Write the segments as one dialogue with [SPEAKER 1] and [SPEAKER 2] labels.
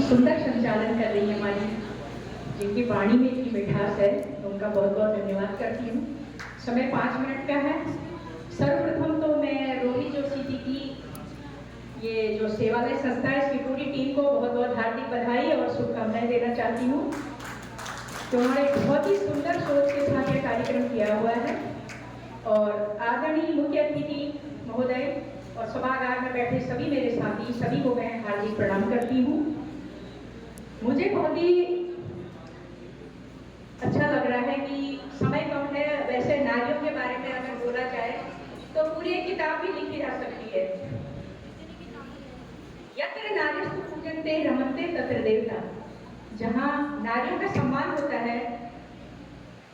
[SPEAKER 1] काफ़ी सुंदर संचालन कर रही है हमारी, जिनकी वाणी में इतनी मिठास है, तो उनका बहुत बहुत धन्यवाद करती हूँ। समय 5 मिनट का है। सर्वप्रथम तो मैं रोहिणी जोशी जी की ये जो सेवालय संस्था है, इसकी पूरी टीम को बहुत बहुत हार्दिक बधाई और शुभकामनाएं देना चाहती हूँ। तो उन्होंने बहुत ही सुंदर सोच के साथ यह कार्यक्रम किया हुआ है। और आदरणीय मुख्य अतिथि महोदय और सभागार में बैठे सभी मेरे साथी, सभी को मैं हार्दिक प्रणाम करती हूँ। मुझे बहुत ही अच्छा लग रहा है कि समय कम है। वैसे नारियों के बारे में अगर बोला जाए तो पूरी एक किताब भी लिखी जा सकती है। यत्र नारीस्तु पूजन्ते रमन्ते तत्र देवता। जहाँ नारियों का सम्मान होता है,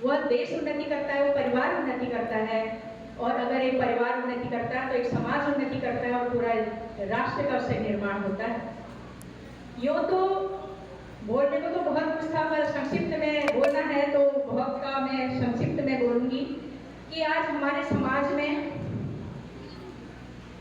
[SPEAKER 1] वह देश उन्नति करता है, वो परिवार उन्नति करता है। और अगर एक परिवार उन्नति करता है तो एक समाज उन्नति करता है और पूरा राष्ट्र का उससे निर्माण होता है। यूँ तो बोलने को तो बहुत कुछ था, पर संक्षिप्त में बोलना है तो बहुत का मैं संक्षिप्त में बोलूँगी कि आज हमारे समाज में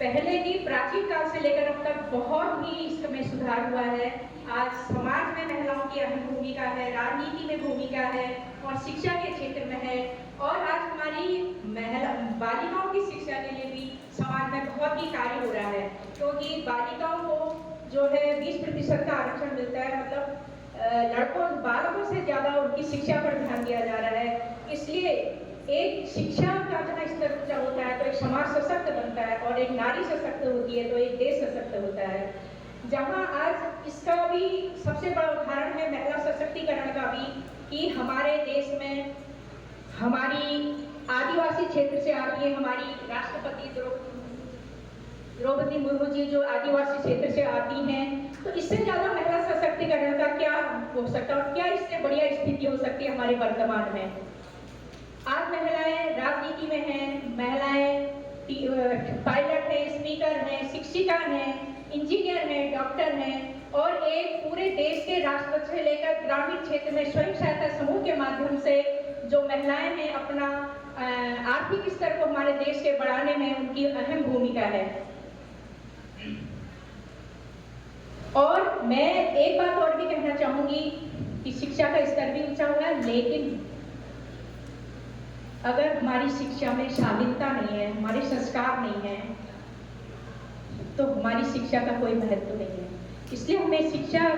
[SPEAKER 1] पहले की प्राचीन काल से लेकर अब तक बहुत ही इसमें सुधार हुआ है। आज समाज में महिलाओं की अहम भूमिका है, राजनीति में भूमिका है और शिक्षा के क्षेत्र में है। और आज हमारी महिला बालिकाओं की शिक्षा के लिए भी समाज में बहुत ही कार्य हो रहा है, क्योंकि बालिकाओं को जो है 20% का आरक्षण मिलता है। मतलब लड़कों बालकों से ज़्यादा उनकी शिक्षा पर ध्यान दिया जा रहा है। इसलिए एक शिक्षा का जहाँ स्तर ऊंचा होता है तो एक समाज सशक्त बनता है, और एक नारी सशक्त होती है तो एक देश सशक्त होता है। जहाँ आज इसका भी सबसे बड़ा उदाहरण है महिला सशक्तिकरण का भी, कि हमारे देश में हमारी आदिवासी क्षेत्र से आती है हमारी राष्ट्रपति द्रौपदी मुर्मू जी, जो आदिवासी क्षेत्र से आती हैं। तो इससे ज़्यादा महिला सशक्तिकरण का क्या हो सकता है और क्या इससे बढ़िया स्थिति हो सकती है हमारे वर्तमान में। आज महिलाएं राजनीति में हैं, महिलाएं पायलट हैं, स्पीकर हैं, शिक्षिका हैं, इंजीनियर हैं, डॉक्टर हैं, और एक पूरे देश के राष्ट्रपति से लेकर ग्रामीण क्षेत्र में स्वयं सहायता समूह के माध्यम से जो महिलाएं हैं अपना आर्थिक स्तर को हमारे देश के बढ़ाने में उनकी अहम भूमिका है। और मैं एक बात और भी कहना चाहूंगी कि शिक्षा का स्तर भी ऊंचा हुआ है, लेकिन अगर हमारी शिक्षा में शालीनता नहीं है, हमारे संस्कार नहीं है, तो हमारी शिक्षा का कोई महत्व नहीं है। इसलिए हमें शिक्षा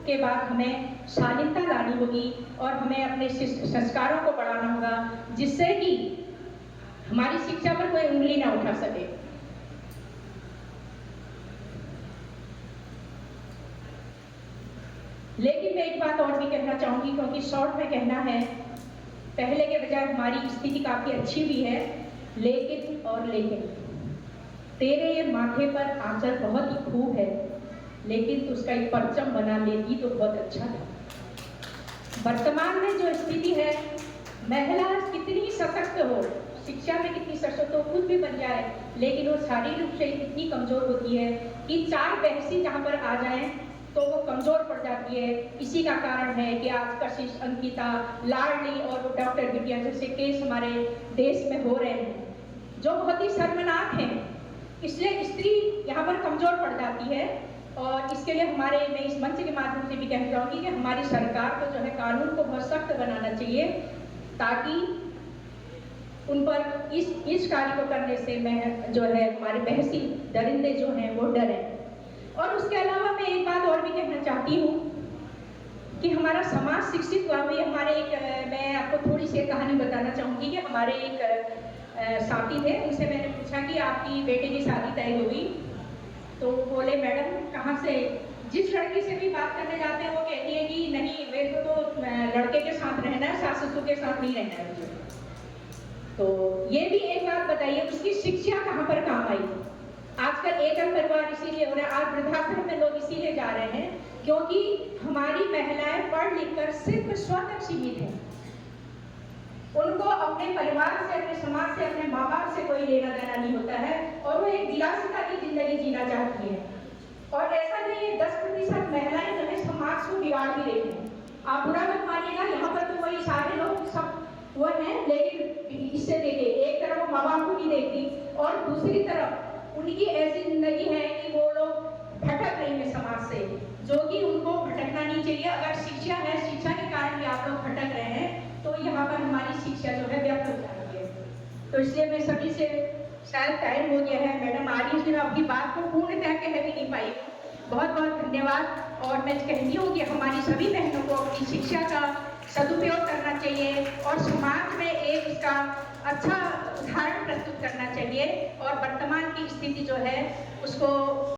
[SPEAKER 1] के बाद हमें शालीनता लानी होगी और हमें अपने संस्कारों को बढ़ाना होगा, जिससे कि हमारी शिक्षा पर कोई उंगली ना उठा सके। लेकिन मैं एक बात और भी कहना चाहूंगी, क्योंकि शॉर्ट में कहना है, पहले के बजाय हमारी स्थिति काफी अच्छी भी है, लेकिन तेरे ये माथे पर आंचल बहुत ही खूब है, लेकिन तो उसका एक परचम बना लेती तो बहुत अच्छा था। वर्तमान में जो स्थिति है, महिला कितनी सशक्त हो, शिक्षा में कितनी सशक्त हो, खुद भी बन जाए, लेकिन वो शारीरिक रूप से इतनी कमजोर होती है कि 4 बहसी जहाँ पर आ जाएं तो वो कमजोर पड़ जाती है। इसी का कारण है कि आज कशिश, अंकिता, लाडली और डॉक्टर बिटिया जैसे केस हमारे देश में हो रहे हैं, जो बहुत ही शर्मनाक हैं। इसलिए स्त्री यहाँ पर कमजोर पड़ जाती है, और इसके लिए मैं इस मंच के माध्यम से भी कहना चाहूँगी कि हमारी सरकार को जो है कानून को बहुत सख्त बनाना चाहिए, ताकि उन पर इस कार्य को करने से मैं जो है हमारे बहसी दरिंदे जो हैं वो डरें। और उसके अलावा मैं एक बात और भी कहना चाहती हूँ कि हमारा समाज शिक्षित हुआ भी। मैं आपको थोड़ी सी कहानी बताना चाहूँगी कि हमारे एक साथी थे, उनसे मैंने पूछा कि आपकी बेटे की शादी तय हुई, तो वो बोले मैडम कहाँ से। जिस लड़की से भी बात करने जाते हैं वो कहती है कि नहीं, मेरे को तो लड़के के साथ रहना है, सास ससुर के साथ नहीं रहना है मुझे। तो ये भी एक बात बताइए, उसकी शिक्षा कहाँ पर काम आई। आजकल एकल परिवार इसीलिए हो रहा है, आज वृद्धाश्रम में लोग इसीलिए जा रहे हैं क्योंकि हमारी महिलाएं पढ़ लिख कर सिर्फ स्व तक सीमित हैं। उनको अपने परिवार से, अपने समाज से, अपने माँ बाप से कोई लेना देना नहीं होता है, और वो एक विलासिता की जिंदगी जीना चाहती है। और ऐसा नहीं है, 10% महिलाएं जो है समाज को बिगाड़ भी रही हैं। आप बुरा मत मानिएगा, यहाँ पर तो वही सारे लोग सब वो हैं, लेकिन इससे देखिए, एक तरफ वो माँ बाप को नहीं देखती और दूसरी तरफ उनकी ऐसी जिंदगी है कि वो लोग भटक रही है समाज से, जो कि उनको भटक शिक्षा है, शिक्षा के कारण भी आप लोग भटक रहे हैं, तो यहाँ पर हमारी शिक्षा जो है व्यर्थ हो जाती है। तो इसलिए मैं सभी से, शायद टाइम हो गया है, मैडम आ रही है, इसलिए मैं आपकी बात को पूर्णतः कह भी नहीं पाई। बहुत बहुत धन्यवाद। और मैं कहती हूँ कि हमारी सभी बहनों को अपनी शिक्षा का सदुपयोग करना चाहिए और समाज में एक उसका अच्छा उदाहरण प्रस्तुत करना चाहिए और वर्तमान की स्थिति जो है उसको